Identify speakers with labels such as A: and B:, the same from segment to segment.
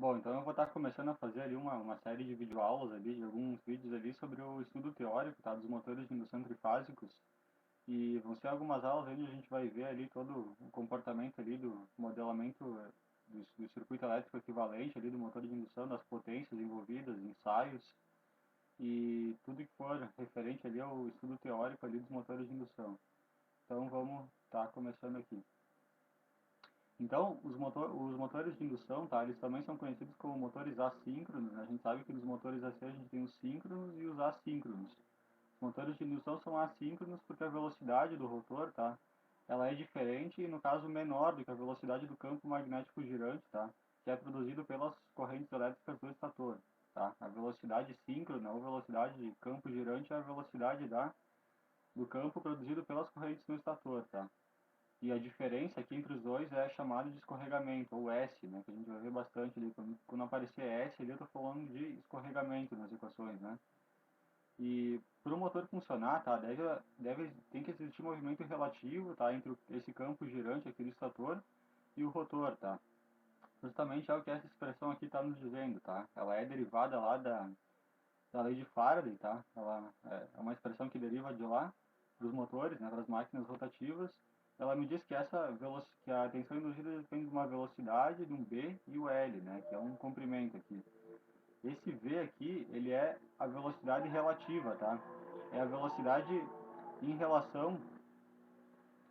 A: Bom, então eu vou estar começando a fazer ali uma série de videoaulas ali, de alguns vídeos ali sobre o estudo teórico, tá, dos motores de indução trifásicos. E vão ser algumas aulas onde a gente vai ver ali todo o comportamento ali do modelamento do circuito elétrico equivalente ali do motor de indução, das potências envolvidas, ensaios e tudo que for referente ali ao estudo teórico ali dos motores de indução. Então vamos estar começando aqui. Então, os motores de indução, tá, eles também são conhecidos como motores assíncronos, né? A gente sabe que dos motores AC a gente tem os síncronos e os assíncronos. Os motores de indução são assíncronos porque a velocidade do rotor, tá, ela é diferente e, no caso, menor do que a velocidade do campo magnético girante, tá, que é produzido pelas correntes elétricas do estator, tá. A velocidade síncrona ou velocidade de campo girante é a velocidade do campo produzido pelas correntes no estator, tá. E a diferença aqui entre os dois é chamada de escorregamento, ou S, né, que a gente vai ver bastante ali. Quando aparecer S ali, eu estou falando de escorregamento nas equações, né. E para o motor funcionar, tá, tem que existir movimento relativo, tá, entre esse campo girante aqui do estator e o rotor, tá. Justamente é o que essa expressão aqui está nos dizendo, tá. Ela é derivada lá da lei de Faraday, tá. Ela é uma expressão que deriva de lá para os motores, né, para as máquinas rotativas. Ela me diz que que a tensão induzida depende de uma velocidade, de um B e o L, né, que é um comprimento aqui. Esse V aqui, ele é a velocidade relativa, tá? É a velocidade em relação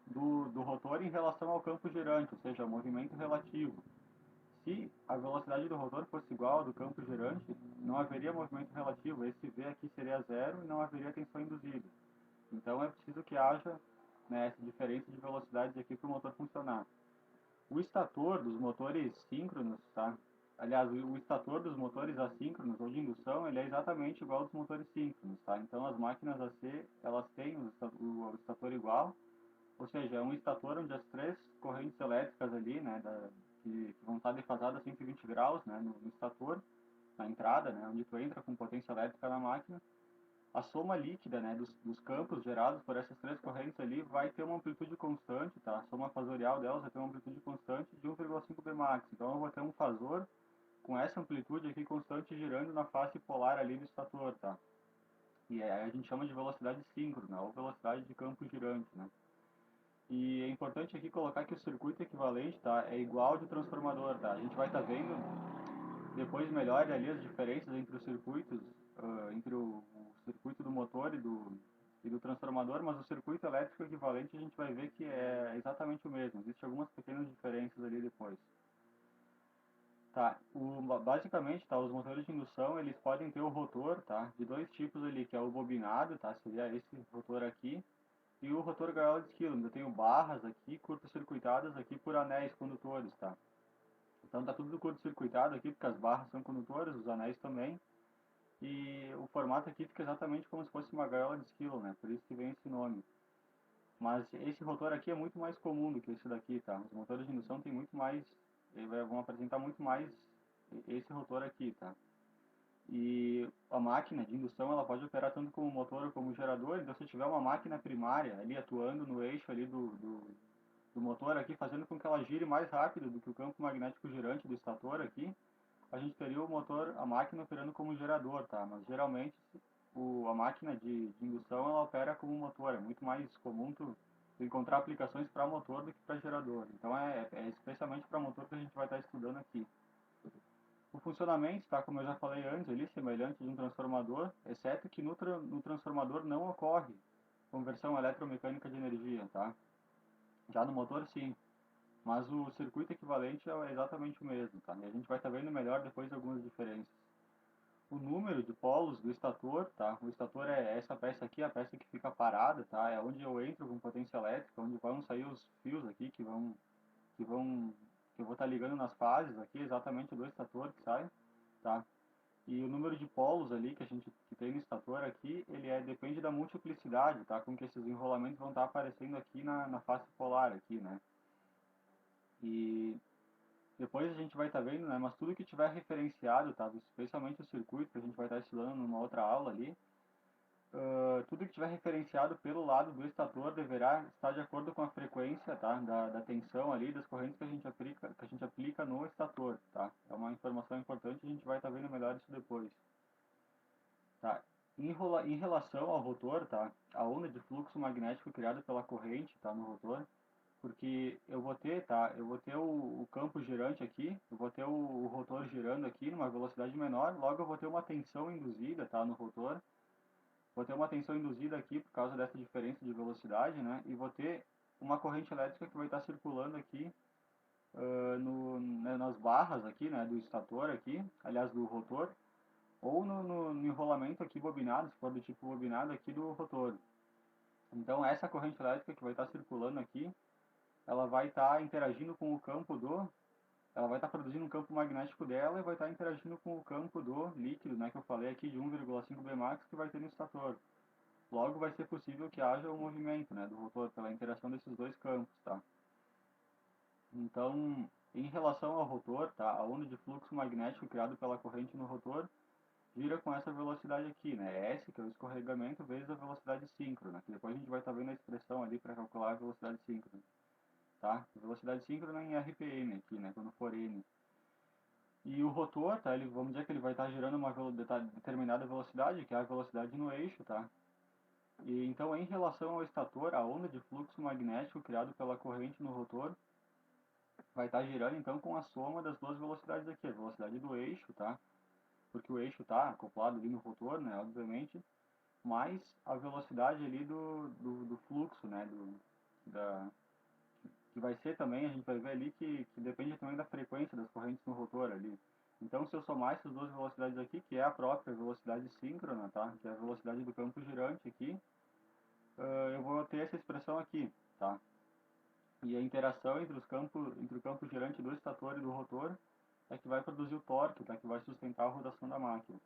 A: do rotor em relação ao campo girante, ou seja, o movimento relativo. Se a velocidade do rotor fosse igual ao do campo girante, não haveria movimento relativo. Esse V aqui seria zero e não haveria tensão induzida. Então é preciso que haja, né, essa diferença de velocidades aqui para o motor funcionar. O estator dos motores síncronos, tá? Aliás, o estator dos motores assíncronos ou de indução, ele é exatamente igual aos motores síncronos, tá? Então as máquinas AC, elas têm o estator igual, ou seja, é um estator onde as três correntes elétricas ali, né, que vão estar defasadas a 120 graus, né, no estator, na entrada, né, onde tu entra com potência elétrica na máquina, a soma líquida, né, dos campos gerados por essas três correntes ali vai ter uma amplitude constante, tá? A soma fasorial delas vai ter uma amplitude constante de 1,5 Bmax. Então eu vou ter um fasor com essa amplitude aqui constante girando na face polar ali do estator, tá? E a gente chama de velocidade síncrona ou velocidade de campo girante, né? E é importante aqui colocar que o circuito equivalente, tá, é igual ao de transformador, tá? A gente vai estar vendo depois melhor ali as diferenças entre os circuitos, entre o circuito do motor e do transformador, mas o circuito elétrico equivalente a gente vai ver que é exatamente o mesmo. Existem algumas pequenas diferenças ali depois. Tá, basicamente, tá, os motores de indução, eles podem ter o rotor, tá, de dois tipos ali, que é o bobinado, tá, seria esse rotor aqui, e o rotor gaiola de esquilo. Eu tenho barras aqui, curto-circuitadas aqui por anéis condutores, tá. Então tá tudo curto-circuitado aqui, porque as barras são condutores, os anéis também. E o formato aqui fica exatamente como se fosse uma gaiola de esquilo, né? Por isso que vem esse nome. Mas esse rotor aqui é muito mais comum do que esse daqui, tá? Os motores de indução tem muito mais, vão apresentar muito mais esse rotor aqui, tá? E a máquina de indução ela pode operar tanto como motor ou como gerador. Então se tiver uma máquina primária ali atuando no eixo ali do motor aqui, fazendo com que ela gire mais rápido do que o campo magnético girante do estator aqui, a gente teria o motor, a máquina operando como gerador, tá? Mas geralmente a máquina de indução ela opera como motor. É muito mais comum tu encontrar aplicações para motor do que para gerador. Então é especialmente para motor que a gente vai estar estudando aqui. O funcionamento está, como eu já falei antes, ali, semelhante de um transformador, exceto que no transformador não ocorre conversão eletromecânica de energia, tá? Já no motor, sim. Mas o circuito equivalente é exatamente o mesmo, tá? E a gente vai estar vendo melhor depois algumas diferenças. O número de polos do estator, tá? O estator é essa peça aqui, a peça que fica parada, tá? É onde eu entro com potência elétrica, onde vão sair os fios aqui que vão, que eu vou estar ligando nas fases aqui, exatamente do estator que sai, tá? E o número de polos ali que tem no estator aqui, depende da multiplicidade, tá? Com que esses enrolamentos vão estar aparecendo aqui na face polar aqui, né? E depois a gente vai estar vendo, né? Mas tudo que tiver referenciado, tá? Especialmente o circuito que a gente vai estar estudando numa outra aula ali, tudo que estiver referenciado pelo lado do estator deverá estar de acordo com a frequência, tá, da tensão ali, das correntes que a gente aplica no estator, tá? É uma informação importante, a gente vai estar vendo melhor isso depois, tá? Em relação ao rotor, tá, a onda de fluxo magnético criada pela corrente, tá, no rotor, porque eu vou ter o campo girante aqui, eu vou ter o rotor girando aqui numa velocidade menor, logo eu vou ter uma tensão induzida, tá, no rotor. Vou ter uma tensão induzida aqui por causa dessa diferença de velocidade, né? E vou ter uma corrente elétrica que vai estar circulando aqui nas barras aqui, né? Do estator aqui, aliás, do rotor, ou no enrolamento aqui bobinado, se for do tipo bobinado aqui do rotor. Então essa corrente elétrica que vai estar circulando aqui, ela vai estar interagindo com o campo do... Ela vai estar produzindo um campo magnético dela e vai estar interagindo com o campo do líquido, né? Que eu falei aqui de 1,5 Bmax que vai ter no estator. Logo, vai ser possível que haja um movimento, né, do rotor pela interação desses dois campos, tá? Então, em relação ao rotor, tá, a onda de fluxo magnético criado pela corrente no rotor gira com essa velocidade aqui, né, S, que é o escorregamento, vezes a velocidade síncrona, que depois a gente vai estar vendo a expressão ali para calcular a velocidade síncrona, tá? Velocidade síncrona em RPM aqui, né, quando for N. E o rotor, tá, vamos dizer que ele vai estar girando uma determinada velocidade, que é a velocidade no eixo, tá? E então, em relação ao estator, a onda de fluxo magnético criado pela corrente no rotor vai estar girando então com a soma das duas velocidades aqui, a velocidade do eixo, tá? Porque o eixo está acoplado ali no rotor, né, obviamente, mais a velocidade ali do fluxo, né, que vai ser também, a gente vai ver ali que depende também da frequência das correntes no rotor ali. Então, se eu somar essas duas velocidades aqui, que é a própria velocidade síncrona, tá? Que é a velocidade do campo girante aqui, eu vou ter essa expressão aqui, tá? E a interação entre o campo girante do estator e do rotor é que vai produzir o torque, tá? Que vai sustentar a rotação da máquina.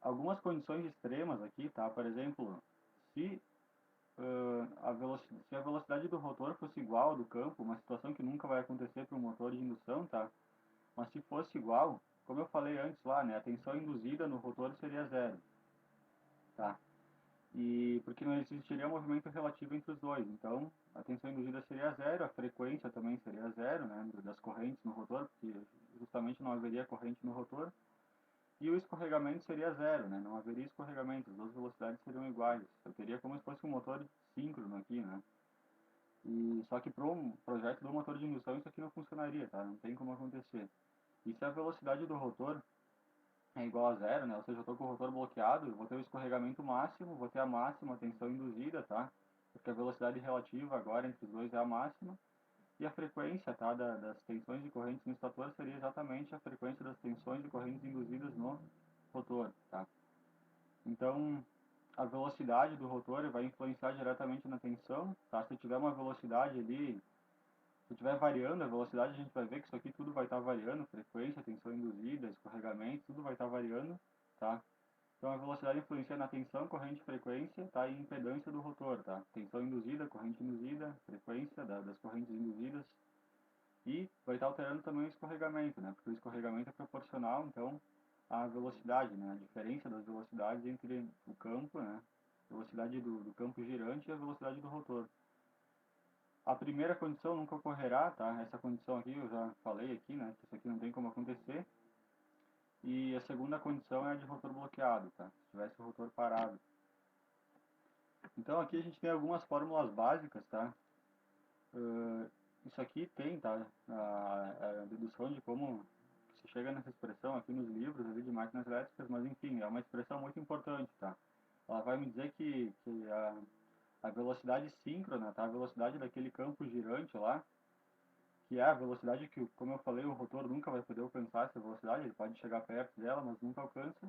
A: Algumas condições extremas aqui, tá? Por exemplo, se, se a velocidade do rotor fosse igual ao do campo, uma situação que nunca vai acontecer para um motor de indução, tá? Mas se fosse igual, como eu falei antes lá, né? A tensão induzida no rotor seria zero, tá? E porque não existiria movimento relativo entre os dois. Então, a tensão induzida seria zero, a frequência também seria zero, né, das correntes no rotor, porque justamente não haveria corrente no rotor. E o escorregamento seria zero, né, não haveria escorregamento, as duas velocidades seriam iguais. Eu teria como se fosse um motor síncrono aqui, né. E só que para um projeto do motor de indução isso aqui não funcionaria, tá? Não tem como acontecer. E se a velocidade do rotor é igual a zero, né? Ou seja, eu estou com o rotor bloqueado, eu vou ter o escorregamento máximo, vou ter a máxima tensão induzida, tá? Porque a velocidade relativa agora entre os dois é a máxima. E a frequência, tá, das tensões de correntes no estator seria exatamente a frequência das tensões de correntes induzidas no rotor, tá? Então, a velocidade do rotor vai influenciar diretamente na tensão, tá? Se tiver uma velocidade ali, se estiver variando a velocidade, a gente vai ver que isso aqui tudo vai estar variando, frequência, tensão induzida, escorregamento, tudo vai estar variando, tá? Então a velocidade influencia na tensão, corrente, frequência, tá? E impedância do rotor, tá? Tensão induzida, corrente induzida, frequência das correntes induzidas e vai estar alterando também o escorregamento, né? Porque o escorregamento é proporcional, então, à velocidade, né? A diferença das velocidades entre o campo, né? Velocidade do campo girante e a velocidade do rotor. A primeira condição nunca ocorrerá, tá? Essa condição aqui eu já falei aqui, né? Que isso aqui não tem como acontecer. E a segunda condição é a de rotor bloqueado, tá? Se tivesse o rotor parado. Então aqui a gente tem algumas fórmulas básicas, tá? Isso aqui tem, tá? A dedução de como se chega nessa expressão aqui nos livros ali de máquinas elétricas, mas enfim, é uma expressão muito importante, tá? Ela vai me dizer que a velocidade síncrona, tá? A velocidade daquele campo girante lá, que é a velocidade que, como eu falei, o rotor nunca vai poder alcançar essa velocidade, ele pode chegar perto dela, mas nunca alcança.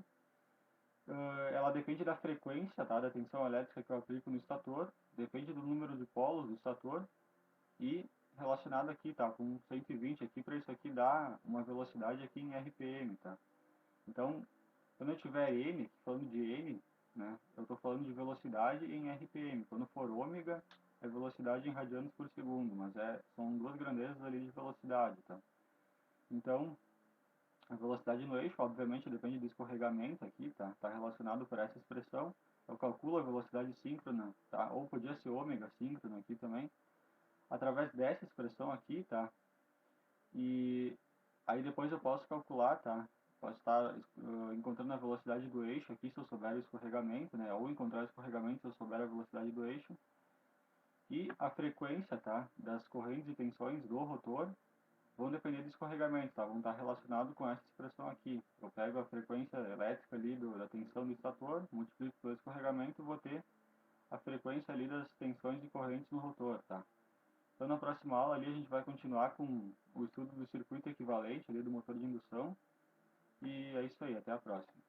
A: Ela depende da frequência, tá? Da tensão elétrica que eu aplico no estator, depende do número de polos do estator e relacionado aqui, tá? Com 120 aqui, para isso aqui dar uma velocidade aqui em RPM, tá? Então, quando eu tiver N, falando de N, né? Eu estou falando de velocidade em RPM. Quando for ômega, é velocidade em radianos por segundo, mas são duas grandezas ali de velocidade, tá? Então, A velocidade no eixo, obviamente, depende do escorregamento aqui, tá? Está relacionado por essa expressão. Eu calculo a velocidade síncrona, tá? Ou podia ser ômega síncrona aqui também, através dessa expressão aqui, tá? E aí depois eu posso calcular, tá? Posso estar encontrando a velocidade do eixo aqui, se eu souber o escorregamento, né? Ou encontrar o escorregamento se eu souber a velocidade do eixo. E a frequência, tá? Das correntes e tensões do rotor vão depender do escorregamento, tá? Vão estar relacionados com essa expressão aqui. Eu pego a frequência elétrica ali da tensão do estator, multiplico pelo escorregamento e vou ter a frequência ali das tensões e correntes no rotor, tá? Então na próxima aula ali a gente vai continuar com o estudo do circuito equivalente ali do motor de indução. E é isso aí, até a próxima.